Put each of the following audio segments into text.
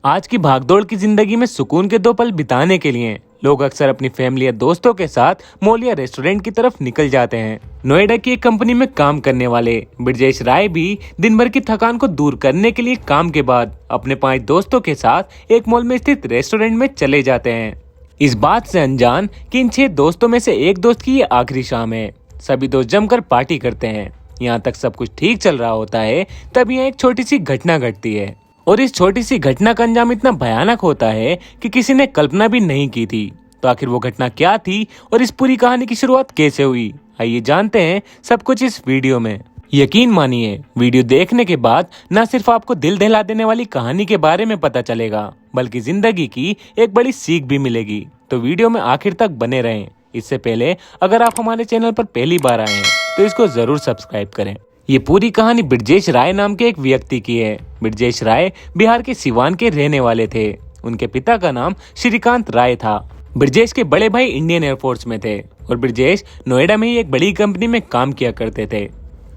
आज की भागदौड़ की जिंदगी में सुकून के दो पल बिताने के लिए लोग अक्सर अपनी फैमिली या दोस्तों के साथ मॉल या रेस्टोरेंट की तरफ निकल जाते हैं। नोएडा की एक कंपनी में काम करने वाले ब्रजेश राय भी दिन भर की थकान को दूर करने के लिए काम के बाद अपने 5 दोस्तों के साथ एक मॉल में स्थित रेस्टोरेंट में चले जाते हैं। इस बात से अनजान कि इन 6 दोस्तों में से एक दोस्त की ये आखिरी शाम है। सभी दोस्त जमकर पार्टी करते हैं। यहाँ तक सब कुछ ठीक चल रहा होता है, तब यहाँ एक छोटी सी घटना घटती है और इस छोटी सी घटना का अंजाम इतना भयानक होता है कि किसी ने कल्पना भी नहीं की थी। तो आखिर वो घटना क्या थी और इस पूरी कहानी की शुरुआत कैसे हुई, आइए जानते हैं सब कुछ इस वीडियो में। यकीन मानिए, वीडियो देखने के बाद न सिर्फ आपको दिल दहला देने वाली कहानी के बारे में पता चलेगा, बल्कि जिंदगी की एक बड़ी सीख भी मिलेगी। तो वीडियो में आखिर तक बने रहें। इससे पहले अगर आप हमारे चैनल पर पहली बार आए हैं तो इसको जरूर सब्सक्राइब करें। ये पूरी कहानी ब्रजेश राय नाम के एक व्यक्ति की है। ब्रजेश राय बिहार के सिवान के रहने वाले थे। उनके पिता का नाम श्रीकांत राय था। ब्रजेश के बड़े भाई इंडियन एयरफोर्स में थे और ब्रजेश नोएडा में ही एक बड़ी कंपनी में काम किया करते थे।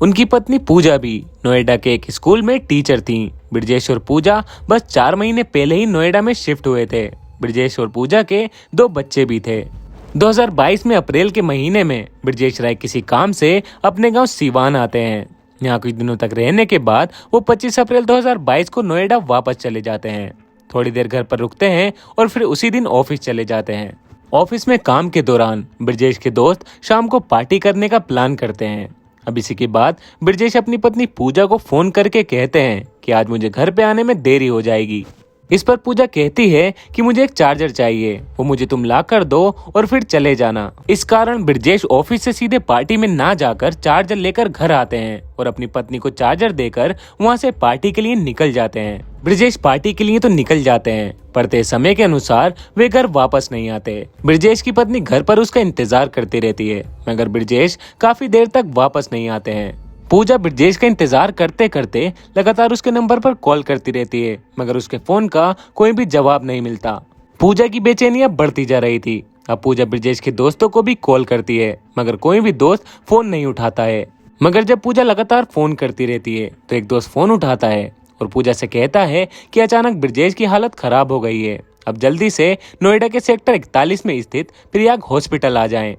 उनकी पत्नी पूजा भी नोएडा के एक स्कूल में टीचर थीं। ब्रजेश और पूजा बस 4 महीने पहले ही नोएडा में शिफ्ट हुए थे। ब्रजेश और पूजा के 2 बच्चे भी थे। 2022 में अप्रैल के महीने में ब्रजेश राय किसी काम से अपने गांव सिवान आते हैं। यहाँ कुछ दिनों तक रहने के बाद वो 25 अप्रैल 2022 को नोएडा वापस चले जाते हैं। थोड़ी देर घर पर रुकते हैं और फिर उसी दिन ऑफिस चले जाते हैं। ऑफिस में काम के दौरान ब्रजेश के दोस्त शाम को पार्टी करने का प्लान करते हैं। अब इसी के बाद ब्रजेश अपनी पत्नी पूजा को फोन करके कहते हैं कि आज मुझे घर पे आने में देरी हो जाएगी। इस पर पूजा कहती है कि मुझे एक चार्जर चाहिए, वो मुझे तुम ला कर दो और फिर चले जाना। इस कारण ब्रजेश ऑफिस से सीधे पार्टी में ना जाकर चार्जर लेकर घर आते हैं और अपनी पत्नी को चार्जर देकर वहां से पार्टी के लिए निकल जाते हैं। ब्रजेश पार्टी के लिए तो निकल जाते हैं, पर तय समय के अनुसार वे घर वापस नहीं आते। ब्रजेश की पत्नी घर पर उसका इंतजार करती रहती है, मगर ब्रजेश काफी देर तक वापस नहीं आते हैं। पूजा ब्रजेश का इंतजार करते करते लगातार उसके नंबर पर कॉल करती रहती है, मगर उसके फोन का कोई भी जवाब नहीं मिलता। पूजा की बेचैनी अब बढ़ती जा रही थी। अब पूजा ब्रजेश के दोस्तों को भी कॉल करती है, मगर कोई भी दोस्त फोन नहीं उठाता है। मगर जब पूजा लगातार फोन करती रहती है तो एक दोस्त फोन उठाता है और पूजा से कहता है कि अचानक ब्रजेश की हालत खराब हो गई है, अब जल्दी से नोएडा के सेक्टर 41 में स्थित प्रयाग हॉस्पिटल आ जाएं।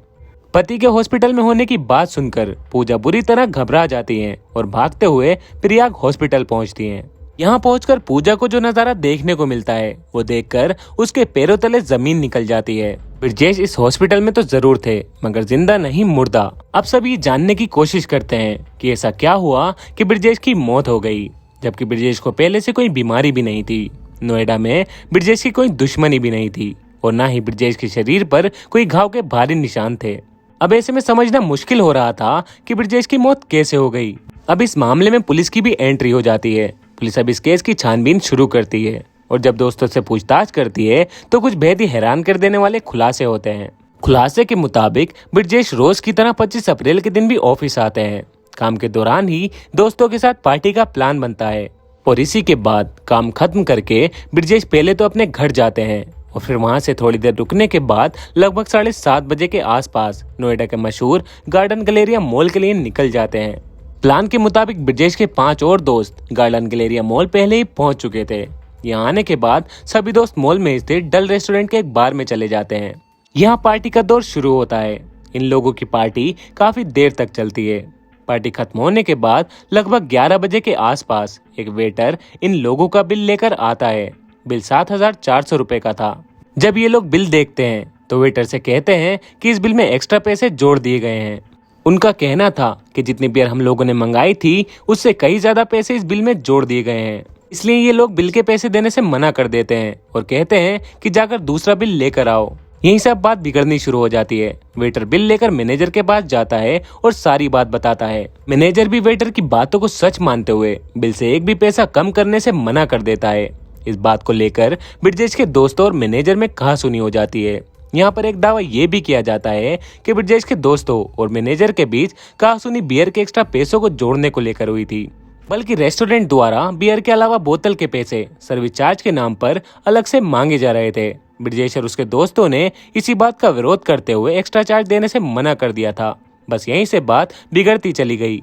पति के हॉस्पिटल में होने की बात सुनकर पूजा बुरी तरह घबरा जाती हैं और भागते हुए प्रयाग हॉस्पिटल पहुंचती हैं। यहाँ पहुंचकर पूजा को जो नजारा देखने को मिलता है वो देखकर उसके पैरों तले जमीन निकल जाती है। ब्रजेश इस हॉस्पिटल में तो जरूर थे, मगर जिंदा नहीं मुर्दा। अब सब ये जानने की कोशिश करते हैं कि ऐसा क्या हुआ कि ब्रजेश की मौत हो गई, जबकि ब्रजेश को पहले से कोई बीमारी भी नहीं थी। नोएडा में ब्रजेश की कोई दुश्मनी भी नहीं थी और न ही ब्रजेश के शरीर पर कोई घाव के भारी निशान थे। अब ऐसे में समझना मुश्किल हो रहा था कि ब्रजेश की मौत कैसे हो गई। अब इस मामले में पुलिस की भी एंट्री हो जाती है। पुलिस अब इस केस की छानबीन शुरू करती है और जब दोस्तों से पूछताछ करती है तो कुछ बेहद ही हैरान कर देने वाले खुलासे होते हैं। खुलासे के मुताबिक ब्रजेश रोज की तरह 25 अप्रैल के दिन भी ऑफिस आते हैं। काम के दौरान ही दोस्तों के साथ पार्टी का प्लान बनता है और इसी के बाद काम खत्म करके ब्रजेश पहले तो अपने घर जाते हैं और फिर वहां से थोड़ी देर रुकने के बाद लगभग 7:30 बजे के आसपास नोएडा के मशहूर गार्डन गैलेरिया मॉल के लिए निकल जाते हैं। प्लान के मुताबिक ब्रजेश के 5 और दोस्त गार्डन गैलेरिया मॉल पहले ही पहुंच चुके थे। यहाँ आने के बाद सभी दोस्त मॉल में स्थित डल रेस्टोरेंट के एक बार में चले जाते हैं। यहाँ पार्टी का दौर शुरू होता है। इन लोगों की पार्टी काफी देर तक चलती है। पार्टी खत्म होने के बाद लगभग 11 बजे के आसपास एक वेटर इन लोगों का बिल लेकर आता है। बिल 7,400 रुपए का था। जब ये लोग बिल देखते हैं तो वेटर से कहते हैं कि इस बिल में एक्स्ट्रा पैसे जोड़ दिए गए हैं। उनका कहना था कि जितनी बियर हम लोगों ने मंगाई थी उससे कई ज्यादा पैसे इस बिल में जोड़ दिए गए हैं, इसलिए ये लोग बिल के पैसे देने से मना कर देते हैं और कहते हैं कि जाकर दूसरा बिल लेकर आओ। यहीं से अब बात बिगड़नी शुरू हो जाती है। वेटर बिल लेकर मैनेजर के पास जाता है और सारी बात बताता है। मैनेजर भी वेटर की बातों को सच मानते हुए बिल से एक भी पैसा कम करने से मना कर देता है। इस बात को लेकर ब्रजेश के दोस्तों और मैनेजर में कहासुनी हो जाती है। यहाँ पर एक दावा ये भी किया जाता है कि ब्रजेश के दोस्तों और मैनेजर के बीच कहासुनी बियर के एक्स्ट्रा पैसों को जोड़ने को लेकर हुई थी, बल्कि रेस्टोरेंट द्वारा बियर के अलावा बोतल के पैसे सर्विस चार्ज के नाम पर अलग से मांगे जा रहे थे। ब्रजेश और उसके दोस्तों ने इसी बात का विरोध करते हुए एक्स्ट्रा चार्ज देने से मना कर दिया था। बस यहीं से बात बिगड़ती चली गई।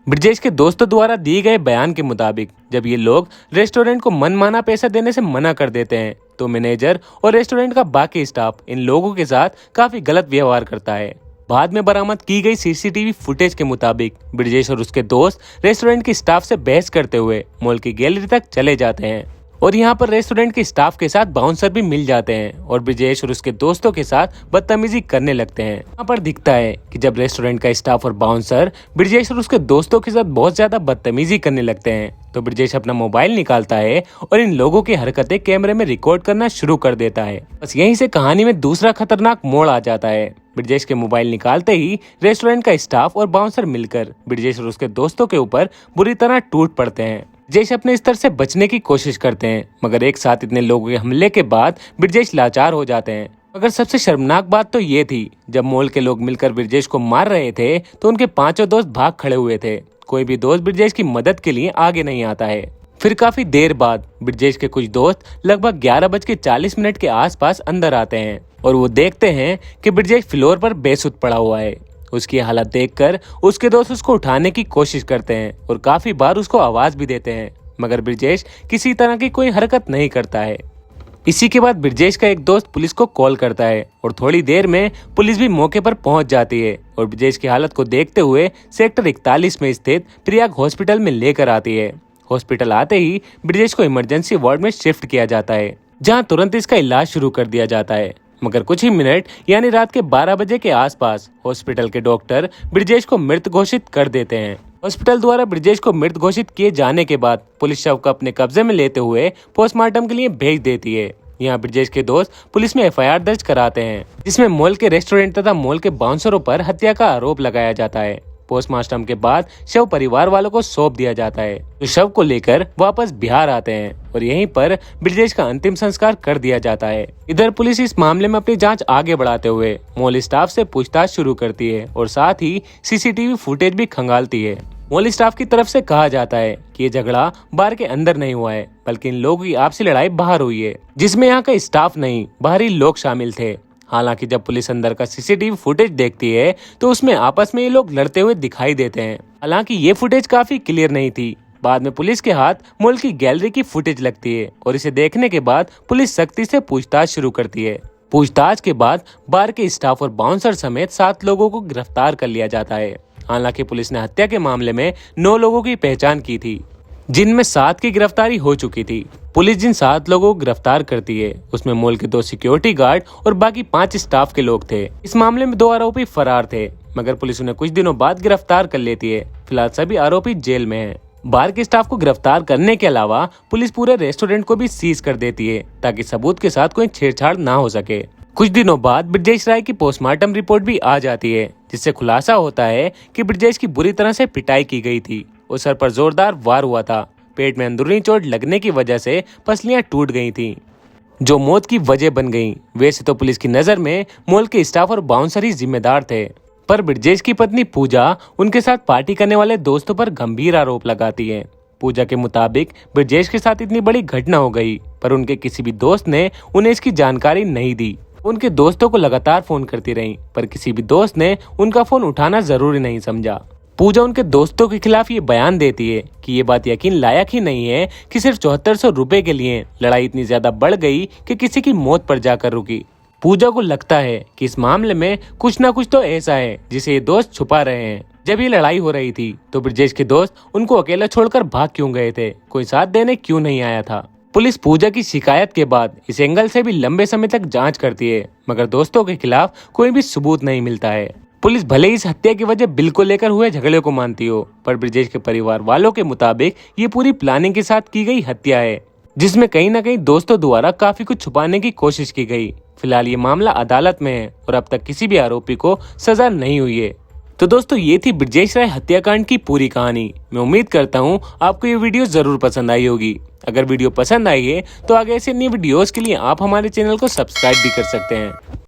ब्रजेश के दोस्तों द्वारा दिए गए बयान के मुताबिक जब ये लोग रेस्टोरेंट को मनमाना पैसा देने से मना कर देते हैं तो मैनेजर और रेस्टोरेंट का बाकी स्टाफ इन लोगों के साथ काफी गलत व्यवहार करता है। बाद में बरामद की गई सीसीटीवी फुटेज के मुताबिक ब्रजेश और उसके दोस्त रेस्टोरेंट के स्टाफ से बहस करते हुए मॉल की गैलरी तक चले जाते हैं और यहाँ पर रेस्टोरेंट के स्टाफ के साथ बाउंसर भी मिल जाते हैं और ब्रजेश और उसके दोस्तों के साथ बदतमीजी करने लगते हैं। यहाँ पर दिखता है कि जब रेस्टोरेंट का स्टाफ और बाउंसर ब्रजेश और उसके दोस्तों के साथ बहुत ज्यादा बदतमीजी करने लगते हैं तो ब्रजेश अपना मोबाइल निकालता है और इन लोगों की हरकतें कैमरे में रिकॉर्ड करना शुरू कर देता है। बस यहीं से कहानी में दूसरा खतरनाक मोड़ आ जाता है। ब्रजेश के मोबाइल निकालते ही रेस्टोरेंट का स्टाफ और बाउंसर मिलकर ब्रजेश और उसके दोस्तों के ऊपर बुरी तरह टूट पड़ते हैं। ब्रजेश अपने स्तर से बचने की कोशिश करते हैं मगर एक साथ इतने लोगों के हमले के बाद ब्रजेश लाचार हो जाते हैं। मगर सबसे शर्मनाक बात तो ये थी, जब मॉल के लोग मिलकर ब्रजेश को मार रहे थे तो उनके पांचों दोस्त भाग खड़े हुए थे। कोई भी दोस्त ब्रजेश की मदद के लिए आगे नहीं आता है। फिर काफी देर बाद ब्रजेश के कुछ दोस्त लगभग 11:40 के आसपास अंदर आते हैं और वो देखते हैं कि ब्रजेश फ्लोर पर बेसुध पड़ा हुआ है। उसकी हालत देखकर उसके दोस्त उसको उठाने की कोशिश करते हैं और काफी बार उसको आवाज भी देते हैं मगर ब्रजेश किसी तरह की कोई हरकत नहीं करता है। इसी के बाद ब्रजेश का एक दोस्त पुलिस को कॉल करता है और थोड़ी देर में पुलिस भी मौके पर पहुंच जाती है और ब्रजेश की हालत को देखते हुए सेक्टर 41 में स्थित प्रयाग हॉस्पिटल में लेकर आती है। हॉस्पिटल आते ही ब्रजेश को इमरजेंसी वार्ड में शिफ्ट किया जाता है जहां तुरंत इसका इलाज शुरू कर दिया जाता है। मगर कुछ ही मिनट यानी रात के 12 बजे के आसपास हॉस्पिटल के डॉक्टर ब्रजेश को मृत घोषित कर देते हैं। हॉस्पिटल द्वारा ब्रजेश को मृत घोषित किए जाने के बाद पुलिस शव को अपने कब्जे में लेते हुए पोस्टमार्टम के लिए भेज देती है। यहाँ ब्रजेश के दोस्त पुलिस में एफआईआर दर्ज कराते हैं जिसमें मॉल के रेस्टोरेंट तथा मॉल के बाउंसरों पर हत्या का आरोप लगाया जाता है। पोस्टमार्टम के बाद शव परिवार वालों को सौंप दिया जाता है तो शव को लेकर वापस बिहार आते हैं और यहीं पर ब्रजेश का अंतिम संस्कार कर दिया जाता है। इधर पुलिस इस मामले में अपनी जांच आगे बढ़ाते हुए मॉल स्टाफ से पूछताछ शुरू करती है और साथ ही सीसीटीवी फुटेज भी खंगालती है। मॉल स्टाफ की तरफ से कहा जाता है कि ये झगड़ा बार के अंदर नहीं हुआ है बल्कि इन लोगों की आपसी लड़ाई बाहर हुई है जिसमें यहाँ का स्टाफ नहीं बाहरी लोग शामिल थे। हालांकि जब पुलिस अंदर का सीसीटीवी फुटेज देखती है तो उसमें आपस में ये लोग लड़ते हुए दिखाई देते हैं। हालांकि ये फुटेज काफी क्लियर नहीं थी। बाद में पुलिस के हाथ मॉल की गैलरी की फुटेज लगती है और इसे देखने के बाद पुलिस सख्ती से पूछताछ शुरू करती है। पूछताछ के बाद बार के स्टाफ और बाउंसर समेत 7 लोगों को गिरफ्तार कर लिया जाता है। हालांकि पुलिस ने हत्या के मामले में 9 लोगों की पहचान की थी जिनमें 7 की गिरफ्तारी हो चुकी थी। पुलिस जिन 7 लोगों को गिरफ्तार करती है उसमें मॉल के 2 सिक्योरिटी गार्ड और बाकी 5 स्टाफ के लोग थे। इस मामले में 2 आरोपी फरार थे मगर पुलिस उन्हें कुछ दिनों बाद गिरफ्तार कर लेती है। फिलहाल सभी आरोपी जेल में हैं। बार के स्टाफ को गिरफ्तार करने के अलावा पुलिस पूरे रेस्टोरेंट को भी सीज कर देती है ताकि सबूत के साथ कोई छेड़छाड़ ना हो सके। कुछ दिनों बाद ब्रजेश राय की पोस्टमार्टम रिपोर्ट भी आ जाती है जिससे खुलासा होता है कि ब्रजेश की बुरी तरह से पिटाई की गई थी। उस सर पर जोरदार वार हुआ था। पेट में अंदरूनी चोट लगने की वजह से पसलियां टूट गई थीं, जो मौत की वजह बन गईं। वैसे तो पुलिस की नजर में मॉल के स्टाफ और बाउंसर ही जिम्मेदार थे पर ब्रजेश की पत्नी पूजा उनके साथ पार्टी करने वाले दोस्तों पर गंभीर आरोप लगाती है। पूजा के मुताबिक ब्रजेश के साथ इतनी बड़ी घटना हो गई पर उनके किसी भी दोस्त ने उन्हें इसकी जानकारी नहीं दी। उनके दोस्तों को लगातार फोन करती रहीं पर किसी भी दोस्त ने उनका फोन उठाना जरूरी नहीं समझा। पूजा उनके दोस्तों के खिलाफ ये बयान देती है कि ये बात यकीन लायक ही नहीं है कि सिर्फ 7400 रुपए के लिए लड़ाई इतनी ज्यादा बढ़ गई कि किसी की मौत पर जाकर रुकी। पूजा को लगता है कि इस मामले में कुछ ना कुछ तो ऐसा है जिसे ये दोस्त छुपा रहे हैं। जब ये लड़ाई हो रही थी तो ब्रजेश के दोस्त उनको अकेला छोड़कर भाग क्यों गए थे, कोई साथ देने क्यों नहीं आया था। पुलिस पूजा की शिकायत के बाद इस एंगल से भी लंबे समय तक जांच करती है मगर दोस्तों के खिलाफ कोई भी सबूत नहीं मिलता है। पुलिस भले ही इस हत्या की वजह बिल को लेकर हुए झगड़े को मानती हो पर ब्रजेश के परिवार वालों के मुताबिक ये पूरी प्लानिंग के साथ की गई हत्या है जिसमें कहीं न कहीं दोस्तों द्वारा काफी कुछ छुपाने की कोशिश की गई। फिलहाल ये मामला अदालत में है और अब तक किसी भी आरोपी को सजा नहीं हुई है। तो दोस्तों ये थी ब्रजेश राय हत्याकांड की पूरी कहानी। मैं उम्मीद करता हूँ आपको ये वीडियो जरूर पसंद आई होगी। अगर वीडियो पसंद आई है तो आगे ऐसे नई वीडियोस के लिए आप हमारे चैनल को सब्सक्राइब भी कर सकते हैं।